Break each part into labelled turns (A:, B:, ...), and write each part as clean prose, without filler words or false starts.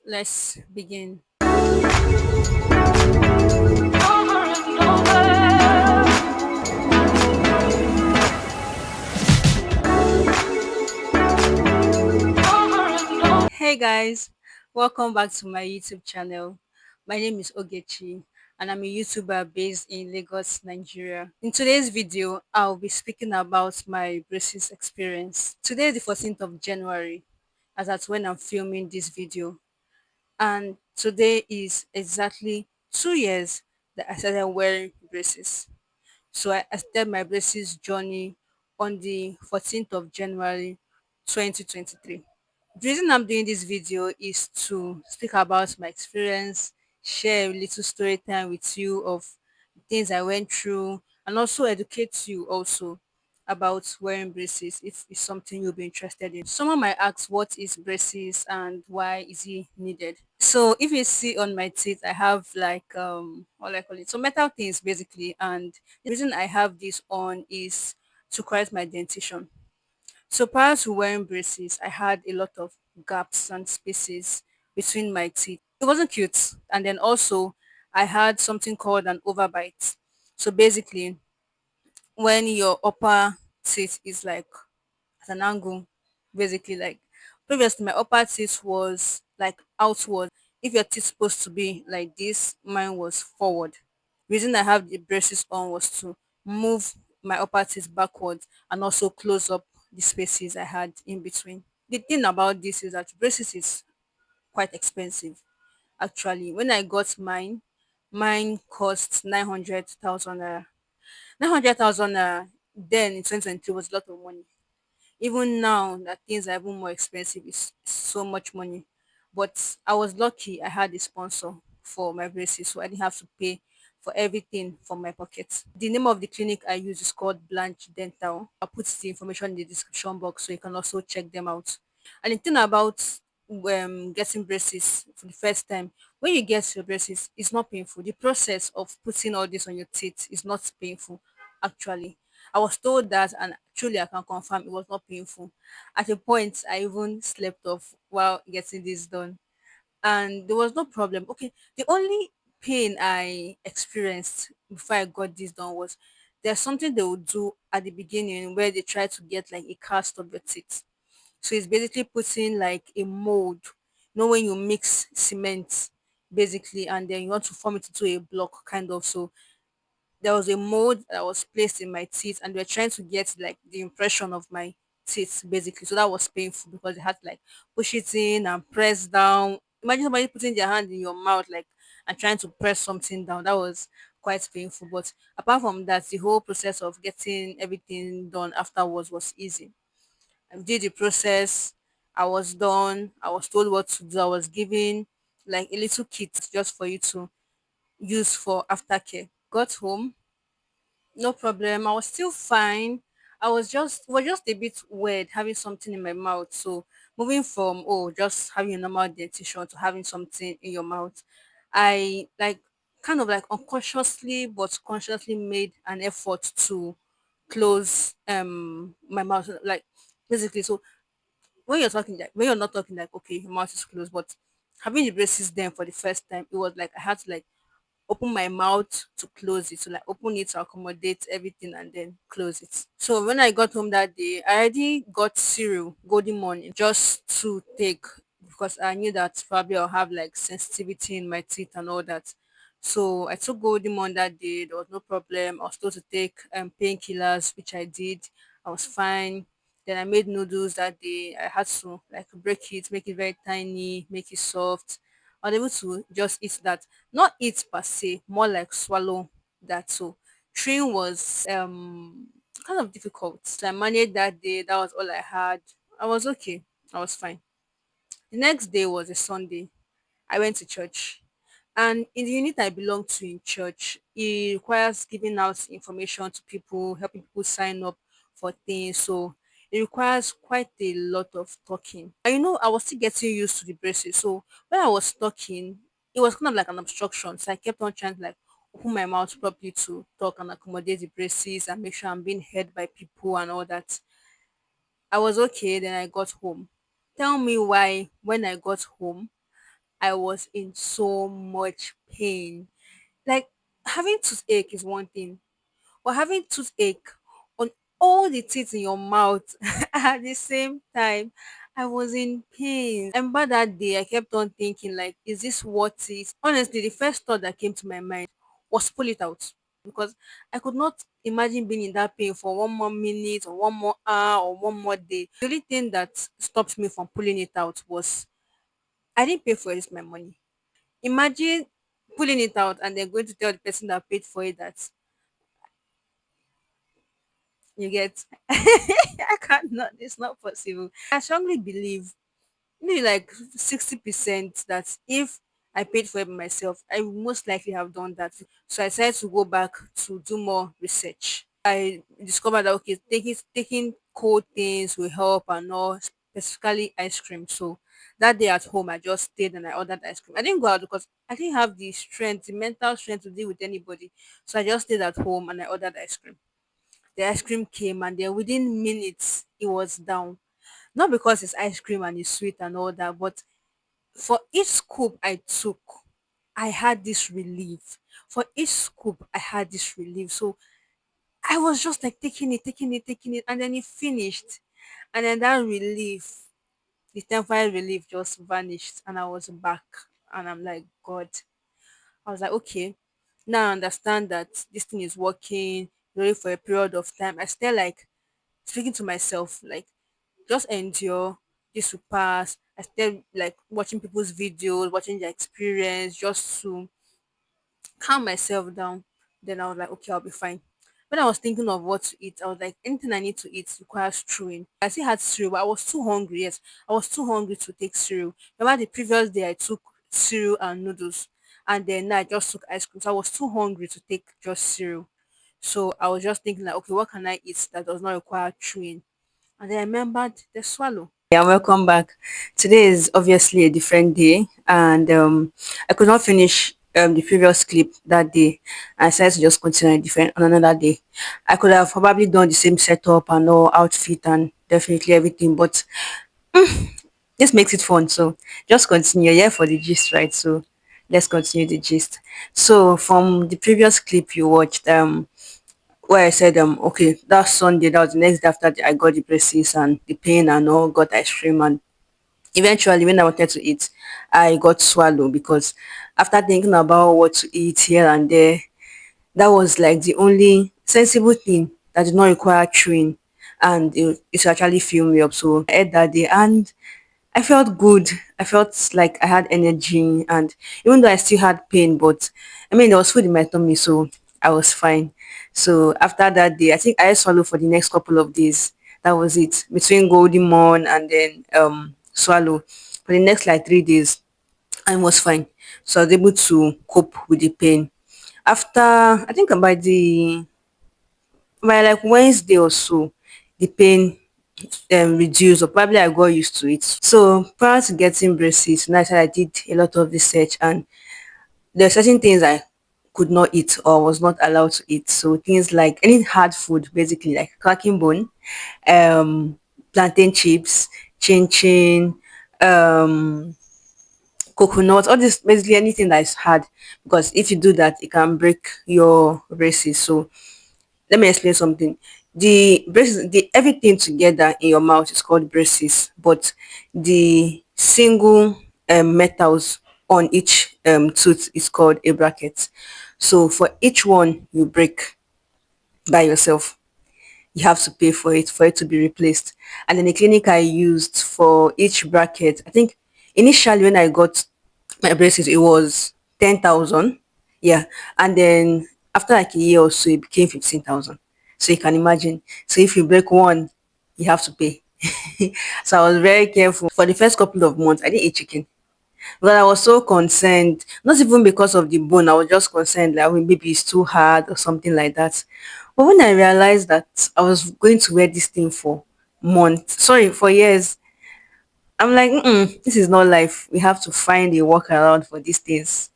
A: Let's begin. Hey guys, welcome back to my YouTube channel. My name is Ogechi and I'm a YouTuber based in Lagos, Nigeria. In today's video, I'll be speaking about my braces experience. Today is the 14th of January, as that's when I'm filming this video. And today is exactly 2 years that I started wearing braces. So I started my braces journey on the 14th of January 2023. The reason I'm doing this video is to speak about my experience, share a little story time with you of things I went through, and also educate you also about wearing braces if it's something you'll be interested in. Someone might ask what is braces and why is it needed. So if you see on my teeth, I have like what I call it, so metal things basically, and the reason I have this on is to correct my dentition. So prior to wearing braces, I had a lot of gaps and spaces between my teeth. It wasn't cute. And then also I had something called an overbite. So basically when your upper teeth is like at an angle, basically like previously my upper teeth was like outward. If your teeth supposed to be like this, mine was forward. Reason I have the braces on was to move my upper teeth backwards and also close up the spaces I had in between. The thing about this is that braces is quite expensive. Actually, when I got mine, mine cost 900,000 naira. 900,000 naira then in 2022 was a lot of money. Even now that things are even more expensive, it's so much money. But I was lucky I had a sponsor for my braces, so I didn't have to pay for everything from my pocket. The name of the clinic I use is called Blanche Dental. I'll put the information in the description box so you can also check them out. And the thing about getting braces for the first time, when you get your braces, it's not painful. The process of putting all this on your teeth is not painful, actually. I was told that, and truly I can confirm it was not painful. At a point, I even slept off while getting this done, and there was no problem. Okay, the only pain I experienced before I got this done was there's something they would do at the beginning where they try to get like a cast of your teeth. So it's basically putting like a mold. You know when you mix cement basically and then you want to form it into a block kind of. So there was a mold that was placed in my teeth and they were trying to get like the impression of my teeth basically. So that was painful because they had to like push it in and press down. Imagine somebody putting their hand in your mouth like and trying to press something down. That was quite painful. But apart from that, the whole process of getting everything done afterwards was easy. I did the process. I was done. I was told what to do. I was given like a little kit just for you to use for aftercare. Got home, no problem. I was still fine. I was just a bit weird having something in my mouth. So moving from just having a normal dentition to having something in your mouth, I like kind of like unconsciously but consciously made an effort to close my mouth like basically. So when you're talking like when you're not talking like okay your mouth is closed, but having the braces then for the first time it was like I had to like open my mouth to close it. So like open it to accommodate everything and then close it. So when I got home that day, I already got cereal, golden morning, just to take because I knew that probably I'll have like sensitivity in my teeth and all that. So I took golden morning that day. There was no problem. I was told to take painkillers, which I did. I was fine. Then I made noodles that day. I had to like break it, make it very tiny, make it soft. I was able to just eat that. Not eat per se, more like swallow that. So chewing was kind of difficult. So I managed that day. That was all I had. I was okay. I was fine. The next day was a Sunday. I went to church. And in the unit I belong to in church, it requires giving out information to people, helping people sign up for things. So it requires quite a lot of talking. And I was still getting used to the braces. So when I was talking, it was kind of like an obstruction. So I kept on trying to like open my mouth properly to talk and accommodate the braces and make sure I'm being heard by people and all that. I was okay, then I got home. Tell me why when I got home I was in so much pain. Like, having toothache is one thing, but having toothache on all the teeth in your mouth at the same time, I was in pain. And by that day, I kept on thinking, like, is this worth it? Honestly, the first thought that came to my mind was pull it out, because I could not imagine being in that pain for one more minute or one more hour or one more day. The only thing that stopped me from pulling it out was I didn't pay for it with my money. Imagine pulling it out and then going to tell the person that paid for it that you get. I cannot. It's not possible. I strongly believe maybe like 60% that if I paid for it myself, I would most likely have done that. So I decided to go back to do more research. I discovered that okay, taking cold things will help and all, specifically ice cream. So that day at home, I just stayed and I ordered ice cream. I didn't go out because I didn't have the strength, the mental strength to deal with anybody. So I just stayed at home and I ordered ice cream. The ice cream came and then within minutes it was down. Not because it's ice cream and it's sweet and all that, but for each scoop I took, I had this relief. For each scoop, I had this relief. So I was just like taking it, and then it finished. And then that relief, the temporary relief just vanished, and I was back. And I'm like, God. I was like, okay, now I understand that this thing is working really for a period of time. I still like speaking to myself, like, just endure, this will pass. I started like watching people's videos, watching their experience just to calm myself down. Then I was like, okay, I'll be fine. When I was thinking of what to eat, I was like, anything I need to eat requires chewing. I still had cereal, but I was too hungry. Yes, I was too hungry to take cereal. Remember the previous day I took cereal and noodles, and then I just took ice cream. So I was too hungry to take just cereal. So I was just thinking like, okay, what can I eat that does not require chewing? And then I remembered the swallow. Yeah, welcome back. Today is obviously a different day, and I could not finish the previous clip that day. I decided to just continue different on another day. I could have probably done the same setup and all outfit and definitely everything, but this makes it fun. So just continue. You're here for the gist, right? So let's continue the gist. So from the previous clip you watched, where I said, okay, that Sunday, that was the next day after I got the braces and the pain and all, got ice cream. And eventually, when I wanted to eat, I got swallow because after thinking about what to eat here and there, that was like the only sensible thing that did not require chewing and it actually fill me up. So I ate that day and I felt good. I felt like I had energy, and even though I still had pain, but I mean, there was food in my tummy, so I was fine. So after that day, I think I swallowed for the next couple of days. That was it. Between Golden Morn and then swallow for the next like 3 days, I was fine. So I was able to cope with the pain. After I think by like Wednesday or so, the pain reduced, or probably I got used to it. So prior to getting braces, and I said I did a lot of research, and there are certain things I could not eat or was not allowed to eat. So things like any hard food, basically like cracking bone, um, plantain chips, chin chin, um, coconut, all this basically anything that is hard, because if you do that, it can break your braces. So let me explain something. The braces, the everything together in your mouth is called braces, but the single metals on each tooth is called a bracket. So for each one you break by yourself, you have to pay for it to be replaced. And then the clinic I used for each bracket, I think initially when I got my braces, it was 10,000. Yeah. And then after like a year or so, it became 15,000. So you can imagine. So if you break one, you have to pay. So I was very careful. For the first couple of months, I didn't eat chicken. But I was so concerned, not even because of the bone, I was just concerned like, "Oh, maybe it's too hard or something like that." But when I realized that I was going to wear this thing for months, sorry, for years, I'm like, this is not life. We have to find a workaround for these things.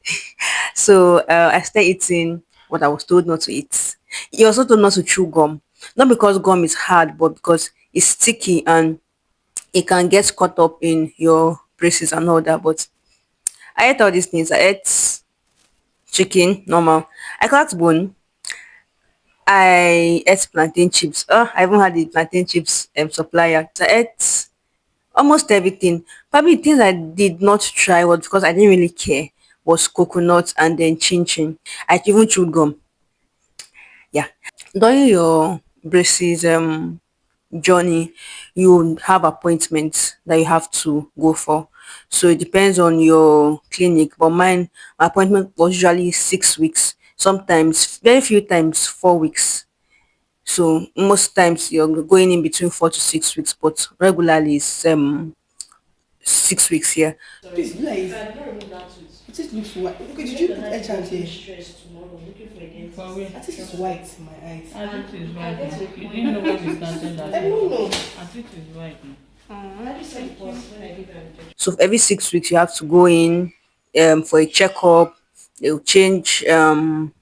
A: So I started eating what I was told not to eat. You also told not to chew gum, not because gum is hard, but because it's sticky and it can get caught up in your braces and all that. But I ate all these things. I ate chicken, normal. I cracked bone. I ate plantain chips. Oh, I even had the plantain chips supplier. So I ate almost everything. Probably things I did not try was because I didn't really care. Was coconut and then chin chin. I even chewed gum. Yeah. During your braces journey, you have appointments that you have to go for. So it depends on your clinic. But mine, my appointment was usually 6 weeks. Sometimes, very few times, 4 weeks. So most times you're going in between 4 to 6 weeks, but regularly it's 6 weeks here.
B: This life. It just looks white. Okay, did you put edge out here?
C: For where?
B: I think it's white in my eyes.
C: I think it's white. You didn't know when you started that.
B: I don't know.
C: I think it's white.
A: So every 6 weeks you have to go in for a checkup. They'll change some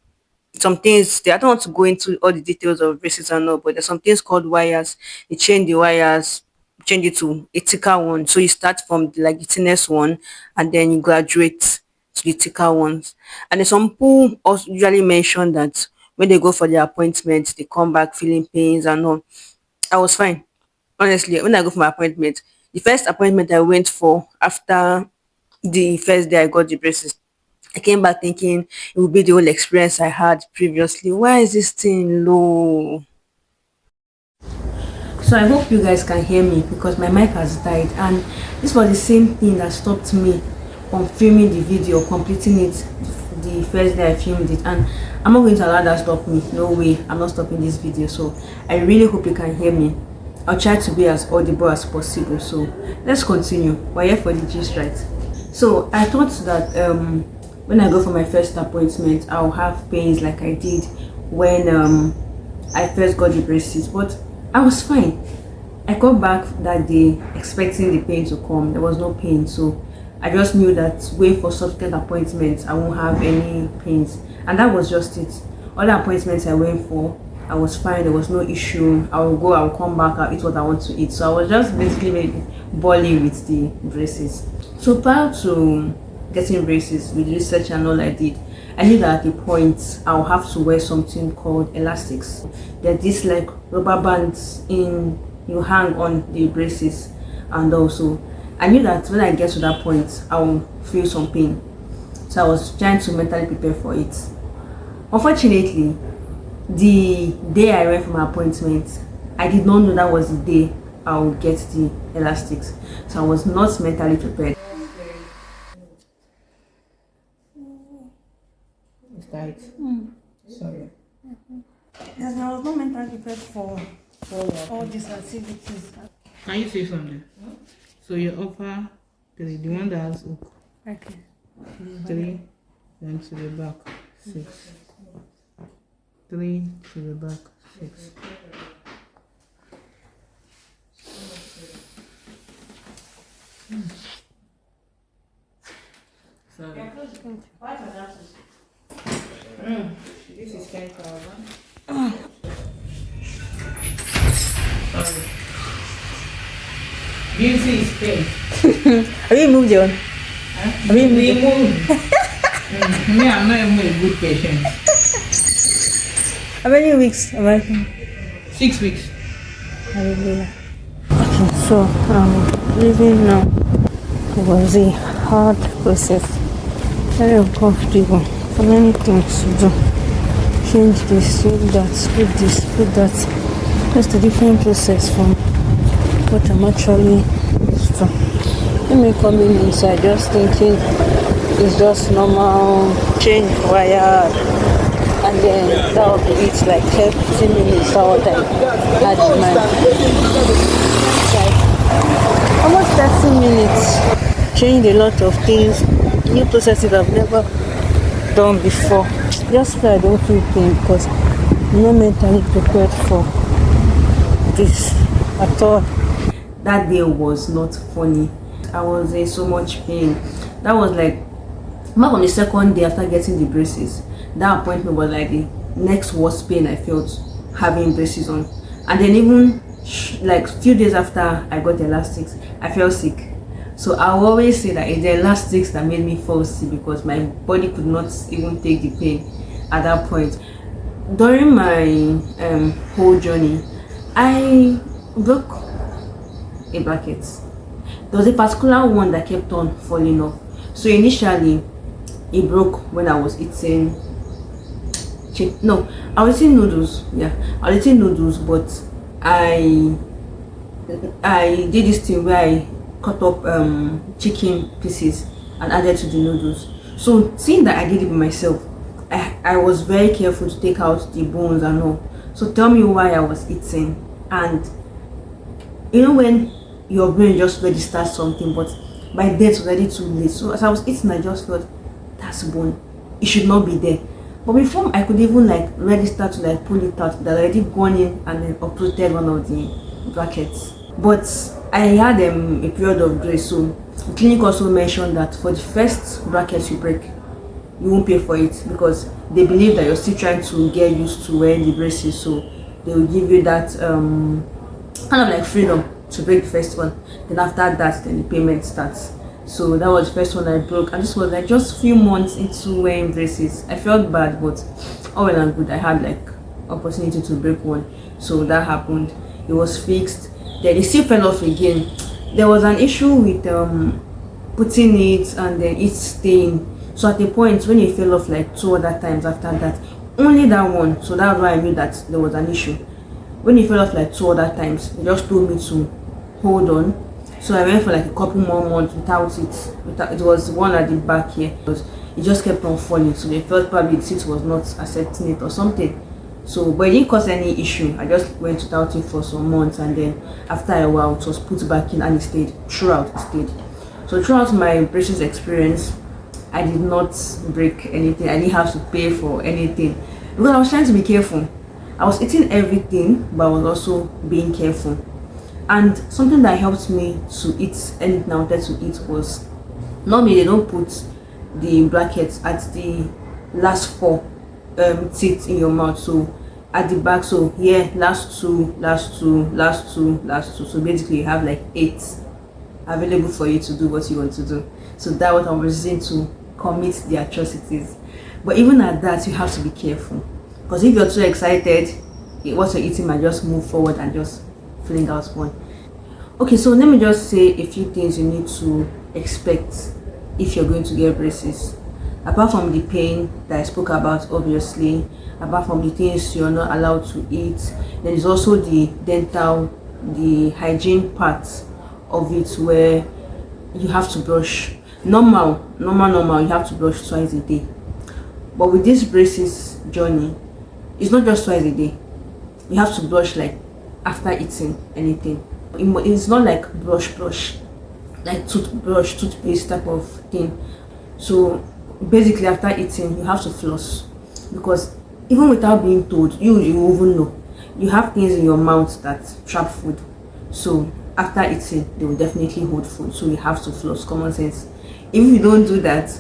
A: things. I don't want to go into all the details of braces and all, but there's some things called wires. They change the wires, change it to a thicker one. So you start from like the thinnest one, and then you graduate to the thicker ones. And then some people also usually mention that when they go for their appointments, they come back feeling pains and all. I was fine. Honestly, when I go for my appointment, the first appointment I went for after the first day I got the braces, I came back thinking it would be the whole experience I had previously. Why is this thing low? So I hope you guys can hear me because my mic has died, and this was the same thing that stopped me from filming the video, completing it the first day I filmed it, and I'm not going to allow that stop me. No way, I'm not stopping this video. So I really hope you can hear me. I'll try to be as audible as possible. So let's continue. We're here for the gist, right? So I thought that when I go for my first appointment, I'll have pains like I did when I first got the braces, but I was fine. I got back that day expecting the pain to come. There was no pain, so I just knew that wait for subsequent appointments, I won't have any pains, and that was just it. Other appointments I went for, I was fine. There was no issue. I will go. I will come back. I'll eat what I want to eat. So I was just basically maybe balling with the braces. So prior to getting braces, with research and all I did, I knew that at a point I'll have to wear something called elastics. They're these like rubber bands in you hang on the braces, and also I knew that when I get to that point I will feel some pain. So I was trying to mentally prepare for it. Unfortunately, the day I went for my appointment, I did not know that was the day I would get the elastics. So I was not mentally prepared.
B: It's tight. Sorry. Yes, I was not mentally prepared for all these activities.
C: Can you say something? So your upper three, the one that has hook,
A: Okay.
C: 3, then to the back, 6. 3 to the back, 6. Sorry. This is 10,000. Sorry. Beauty is pain.
A: Have you moved on?
C: Have you moved? Me, I'm not even a good patient.
A: How many weeks am I?
C: 6 weeks.
A: Hallelujah. Okay, so leaving now. It was a hard process. Very uncomfortable. So many things to do. Change this, change that, put this, put that. Just a different process from what I'm actually used to. Let me come in inside just thinking it's just normal change wire, and then that will be it, like 15 minutes or what I had in mind. Like almost 30 minutes. Changed a lot of things, new processes I've never done before. Just so I don't feel pain because I'm not mentally prepared for this at all. That day was not funny. I was in so much pain. That was like back on the second day after getting the braces. That appointment was like the next worst pain I felt having braces on. And then even like few days after I got the elastics, I felt sick.
D: So I will always say that it's the elastics that made me fall sick, because my body could not even take the pain at that point. During my whole journey, I broke a bracket. There was a particular one that kept on falling off. So initially, it broke when I was eating no, I was eating noodles. Yeah, I was eating noodles, but I did this thing where I cut up chicken pieces and added to the noodles. So seeing that I did it by myself, I was very careful to take out the bones and all. So tell me why I was eating. And you know when your brain just registers something, but by then it's already too late. So as I was eating, I just felt that's bone, it should not be there. But before I could even like register to like pull it out, that already gone in and then uprooted one of the brackets. But I had a period of grace. So the clinic also mentioned that for the first bracket you break, you won't pay for it, because they believe that you're still trying to get used to wearing the braces. So they will give you that kind of like freedom to break the first one. Then after that, then the payment starts. So that was the first one I broke, and this was like just a few months into wearing braces. I felt bad, but all well and good, I had like opportunity to break one. So that happened. It was fixed. Then it still fell off again. There was an issue with putting it and then it staying. So at a point when it fell off like 2 other times after that, only that one. So that's why I knew that there was an issue. When it fell off like 2 other times, they just told me to hold on. So I went for like a couple more months without it. It was one at the back here. It just kept on falling. So they felt probably the seat was not accepting it or something. So, but it didn't cause any issue. I just went without it for some months, and then after a while, it was put back in and it stayed. Throughout, it stayed. So throughout my braces experience, I did not break anything. I didn't have to pay for anything, because I was trying to be careful. I was eating everything, but I was also being careful. And something that helped me to eat anything I wanted to eat was, normally they don't put the brackets at the last 4 teeth in your mouth. So at the back, so here, last two. So basically you have like 8 available for you to do what you want to do. So that what I was using to commit the atrocities. But even at that, you have to be careful, because if you're too excited, what you're eating might just move forward and just fling out one. Okay, so let me just say a few things you need to expect if you're going to get braces. Apart from the pain that I spoke about, obviously, apart from the things you're not allowed to eat, there is also the dental, the hygiene part of it, where you have to brush. Normal, you have to brush twice a day. But with this braces journey, it's not just twice a day. You have to brush like after eating anything. It's not like brush, like toothbrush, toothpaste type of thing. So basically after eating, you have to floss, because even without being told, you even know you have things in your mouth that trap food. So after eating, they will definitely hold food. So you have to floss. Common sense. If you don't do that,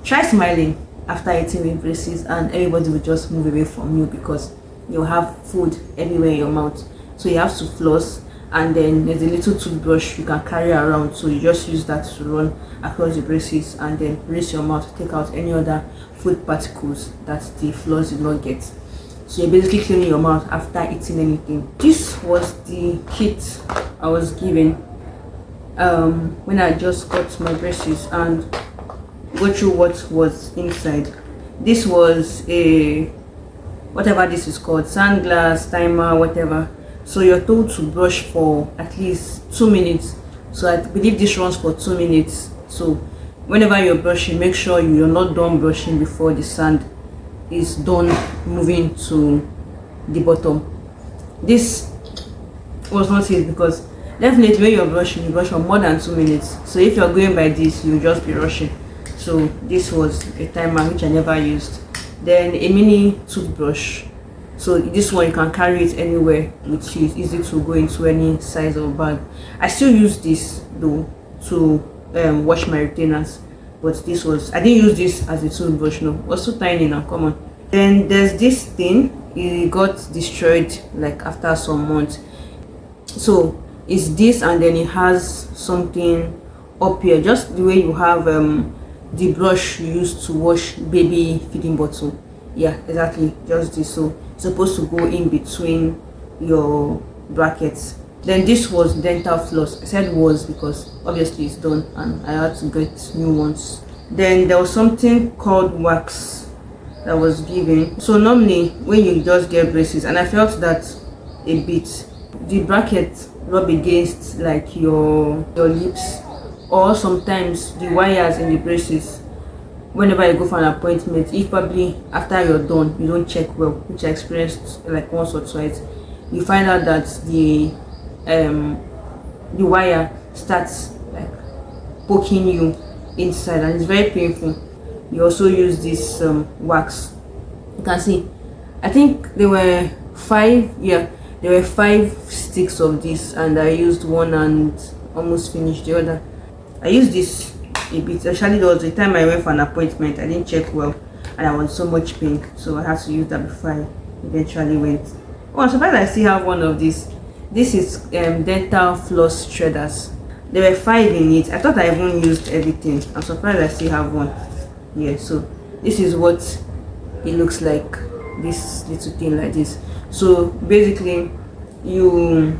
D: try smiling after eating with braces, and everybody will just move away from you, because you'll have food everywhere in your mouth. So you have to floss, and then there's a little toothbrush you can carry around. So you just use that to run across the braces, and then rinse your mouth to take out any other food particles that the floss did not get. So you're basically cleaning your mouth after eating anything. This was the kit I was given when I just got my braces, and go through what was inside. This was a, whatever this is called, sandglass, timer, whatever. So you're told to brush for at least 2 minutes. So I believe this runs for 2 minutes. So whenever you're brushing, make sure you're not done brushing before the sand is done moving to the bottom. This was not it, because definitely when you're brushing, you brush for more than 2 minutes. So if you're going by this, you'll just be rushing. So this was a timer which I never used. Then a mini toothbrush. So this one you can carry it anywhere with you. It's easy to go into any size of bag. I still use this though to wash my retainers, but this was, I didn't use this as a toothbrush. No, it was so tiny now. Come on. Then there's this thing. It got destroyed like after some months. So it's this, and then it has something up here, just the way you have the brush you use to wash baby feeding bottle. Yeah, exactly, just this. So it's supposed to go in between your brackets. Then this was dental floss. I said was because obviously it's done and I had to get new ones. Then there was something called wax that was given. So normally when you just get braces, and I felt that a bit, the bracket rub against like your lips, or sometimes the wires in the braces. Whenever you go for an appointment, if probably after you're done you don't check well, which I experienced like once or twice, you find out that the wire starts like poking you inside and it's very painful. You also use this wax. You can see, I think there were five sticks of this, and I used one and almost finished the other. I used this a bit, especially there was the time I went for an appointment. I didn't check well and I was so much pain, so I had to use that before I eventually went. Oh, I'm surprised I still have one of these. This is dental floss shredders. There were 5 in it. I thought I even used everything. I'm surprised I still have one. Yeah, so this is what it looks like, this little thing like this. So basically you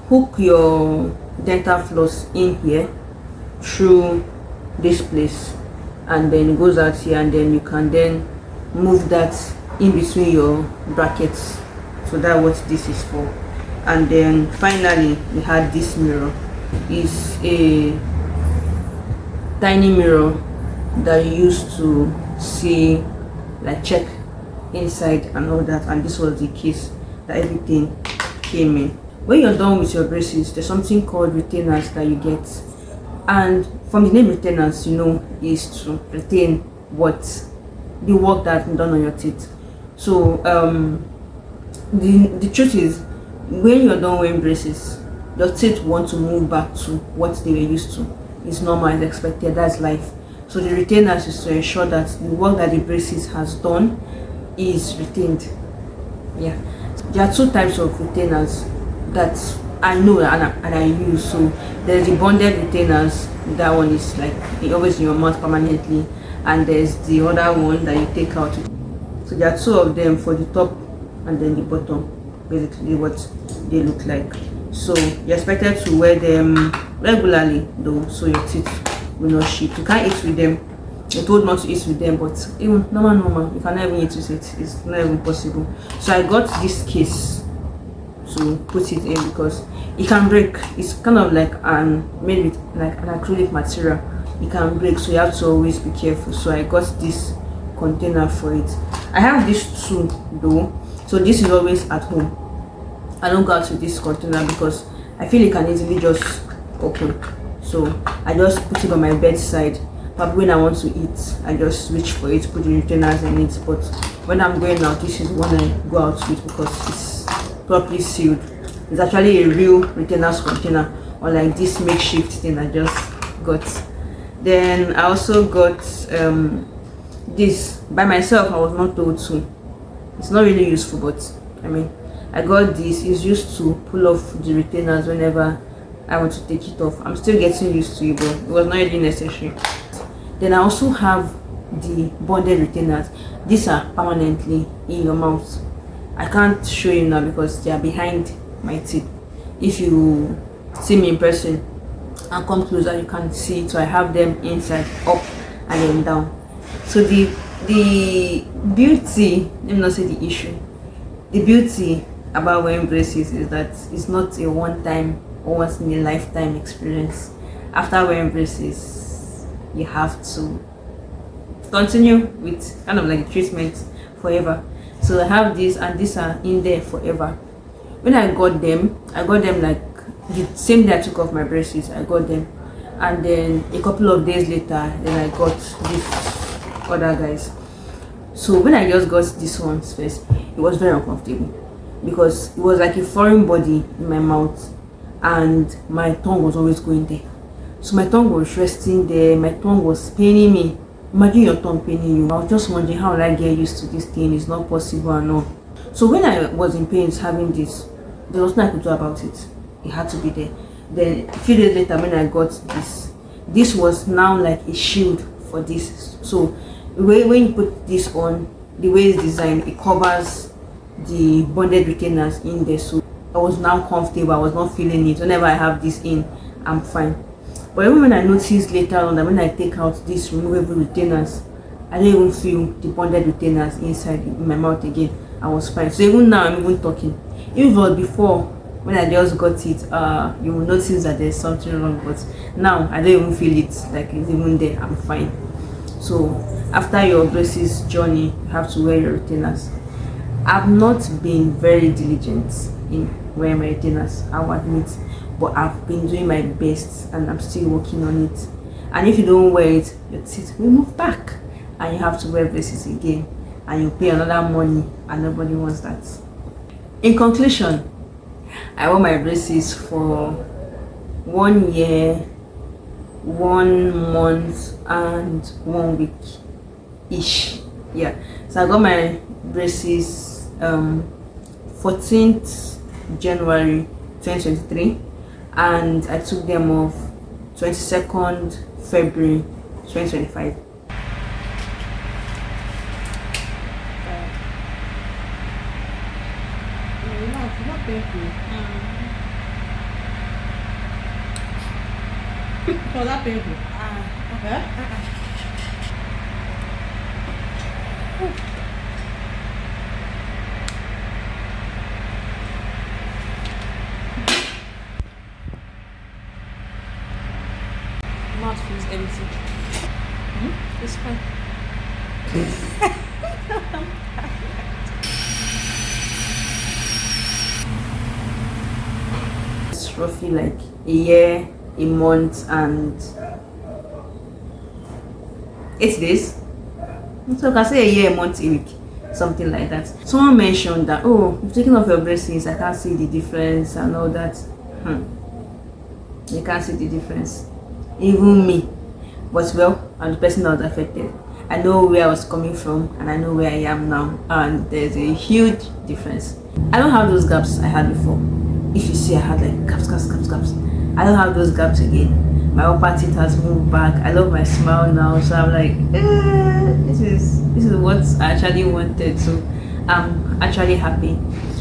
D: hook your dental floss in here through this place, and then it goes out here, and then you can then move that in between your brackets. So that's what this is for. And then finally we had this mirror. It's a tiny mirror that you use to see, like check inside and all that, and this was the case that everything came in. When you're done with your braces, there's something called retainers that you get, and from the name retainers, you know, is to retain what the work that's been done on your teeth. So the truth is, when you're done wearing braces, your teeth want to move back to what they were used to. It's normal, it's expected, that's life. So the retainers is to ensure that the work that the braces has done is retained. Yeah, there are 2 types of retainers that I know and I use. So there's the bonded retainers. That one is like it always in your mouth permanently, and there's the other one that you take out. So there are 2 of them for the top and then the bottom, basically what they look like. So you're expected to wear them regularly though, so your teeth will not shit. You can't eat with them. You're told not to eat with them, but even normal, you cannot even eat with it. It's not even possible. So I got this case to put it in because it can break. It's kind of like made with like an acrylic material. It can break, so you have to always be careful. So I got this container for it. I have this too though, so this is always at home. I don't go out with this container because I feel it can easily just open. So I just put it on my bedside. But when I want to eat, I just reach for it, put the retainers in it. But when I'm going out, this is one I go out with because it's properly sealed. It's actually a real retainers container, or like this makeshift thing I just got. Then I also got this by myself. I was not told to. It's not really useful, but I mean, I got this. It's used to pull off the retainers whenever I want to take it off. I'm still getting used to it, but it was not really necessary. Then I also have the bonded retainers. These are permanently in your mouth. I can't show you now because they are behind my teeth. If you see me in person and come closer, you can see it. So I have them inside, up and then down. So the beauty, let me not say the issue, the beauty about wearing braces is that it's not a one-time or once in a lifetime experience. After wearing braces, you have to continue with kind of like the treatment forever. So I have this, and these are in there forever. When I got them like the same day I took off my braces. I got them, and then a couple of days later, then I got these other guys. So when I just got these ones first, it was very uncomfortable because it was like a foreign body in my mouth, and my tongue was always going there. So my tongue was resting there, my tongue was paining me. Imagine your tongue paining you. I was just wondering, how will I get used to this thing? It's not possible and all. So when I was in pain having this, there was nothing I could do about it. It had to be there. Then a few days later when I got this, this was now like a shield for this. So when you put this on, the way it's designed, it covers the bonded retainers in there. So I was now comfortable. I was not feeling it. Whenever I have this in, I'm fine. But even when I noticed later on that when I take out these removable retainers, I don't even feel the bonded retainers inside in my mouth again. I was fine. So even now I'm even talking. Even before, when I just got it, you will notice that there's something wrong. But now I don't even feel it, like it's even there. I'm fine. So after your braces journey, you have to wear your retainers. I've not been very diligent in wearing my retainers, I will admit, but I've been doing my best and I'm still working on it. And if you don't wear it, your teeth will move back and you have to wear braces again and you pay another money, and nobody wants that. In conclusion, I wore my braces for 1 year, 1 month and 1 week ish. Yeah, so I got my braces 14th January 2023 and I took them off 22nd February 2025.
C: Was that painful?
D: Mouth feels empty. It's fine. It's roughly like a year, a month, and 8 days. So I can say a year, a month, a week, something like that. Someone mentioned that, oh, you've taken off your braces, I can't see the difference and all that. You can't see the difference. Even me. But well, I'm the person that was affected. I know where I was coming from and I know where I am now, and there's a huge difference. I don't have those gaps I had before. If you see, I had like gaps. I don't have those gaps again. My upper teeth has moved back. I love my smile now, so I'm like, this is what I actually wanted. So I'm actually happy.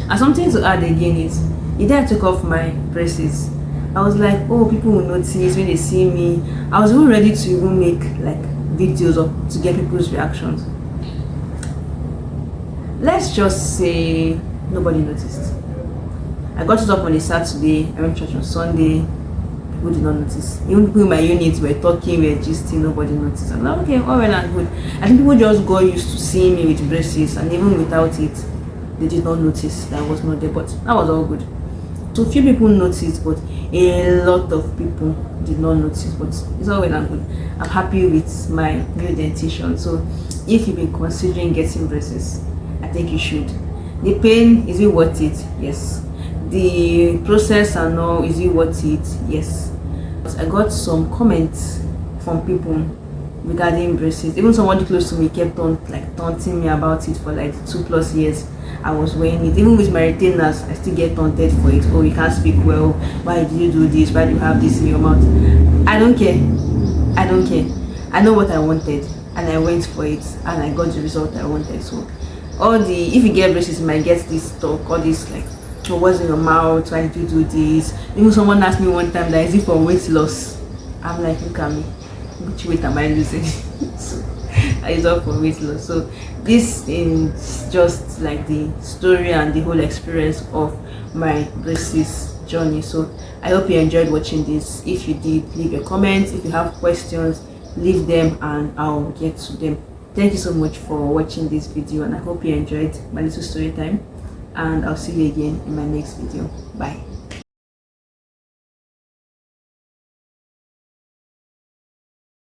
D: And something to add again is, the day I took off my braces, I was like, oh, people will notice when they see me. I was even ready to even make like videos to get people's reactions. Let's just say nobody noticed. I got it up on a Saturday, I went to church on Sunday, people did not notice. Even people in my unit were talking, were gisting, nobody noticed. I'm like, okay, all well and good. I think people just got used to seeing me with braces, and even without it, they did not notice that I was not there, but that was all good. So few people noticed, but a lot of people did not notice, but it's all well and good. I'm happy with my new dentition. So if you've been considering getting braces, I think you should. The pain, is it worth it? Yes. The process and all, is it worth it? Yes. I got some comments from people regarding braces. Even somebody close to me kept on like taunting me about it for like 2+ years. I was wearing it. Even with my retainers, I still get taunted for it. Oh, you can't speak well. Why did you do this? Why do you have this in your mouth? I don't care. I don't care. I know what I wanted and I went for it and I got the result I wanted. So if you get braces, you might get this talk, all this like, oh, what's in your mouth? Why did you do this? Even someone asked me one time that, is it for weight loss? I'm like, look at me. Which weight am I losing? So it's all for weight loss. So this is just like the story and the whole experience of my braces journey. So I hope you enjoyed watching this. If you did, leave your comments. If you have questions, leave them and I'll get to them. Thank you so much for watching this video, and I hope you enjoyed my little story time, and I'll see you again in my next video. Bye.